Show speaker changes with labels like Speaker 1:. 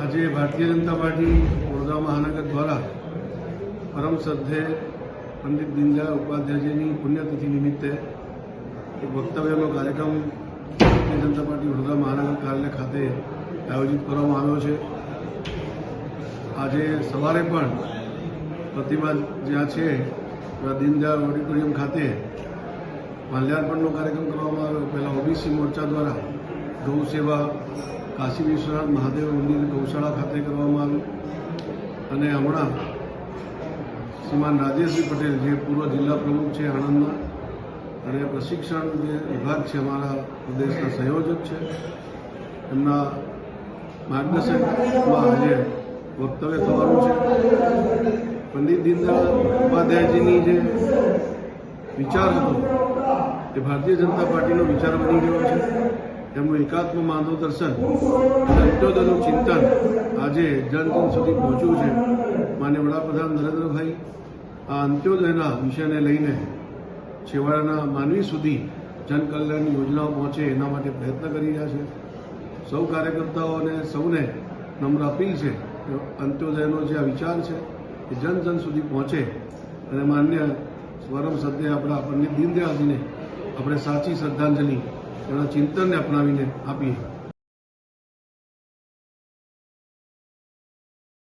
Speaker 1: आज भारतीय जनता पार्टी वडोदरा महानगर द्वारा परम श्रद्धेय पंडित दीनदयाल उपाध्याय जी पुण्यतिथि निमित्ते एक वक्तव्यનો कार्यक्रम भारतीय जनता पार्टी वडोदरा महानगर कार्यालय खाते आयोजित કરવામાં આવ્યો છે। આજે સવારે પણ પ્રતિમા જ્યાં છે દીનદયાળ ઓડિટોરિયમ ખાતે માલ્યાર્પણનો કાર્યક્રમ કરવામાં આવ્યો। પહેલા ઓબીસી મોરચા દ્વારા ગૌ સેવા કાશી વિશ્વનાથ મહાદેવ મંદિર ગૌશાળા ખાતે કરવામાં આવ્યું અને હમણાં શ્રીમાન રાજેશભાઈ પટેલ જે પૂર્વ જિલ્લા પ્રમુખ છે આણંદના અને પ્રશિક્ષણ જે વિભાગ છે અમારા પ્રદેશના સંયોજક છે એમના માર્ગદર્શનમાં આજે વક્તવ્ય થવાનું છે। પંડિત દીનદયાળ ઉપાધ્યાયજીની જે વિચાર હતો એ ભારતીય જનતા પાર્ટીનો વિચાર બની ગયો છે। એમનું એકાત્મ માર્ગદર્શન અંત્યોદયનું ચિંતન આજે જન જન સુધી પહોંચ્યું છે। માનનીય વડાપ્રધાન નરેન્દ્રભાઈ આ અંત્યોદયના વિષયને લઈને છેવાડાના માનવી સુધી જનકલ્યાણની યોજનાઓ પહોંચે એના માટે પ્રયત્ન કરી રહ્યા છે। સૌ કાર્યકર્તાઓને સૌને નમ્ર અપીલ છે કે અંત્યોદયનો જે આ વિચાર છે એ જન જન સુધી પહોંચે અને માન્ય પરમ શ્રદ્ધેય આપણા પંડિત દીનદયાળજીને આપણે સાચી શ્રદ્ધાંજલિ એના ચિંતનને અપનાવીને આપીએ।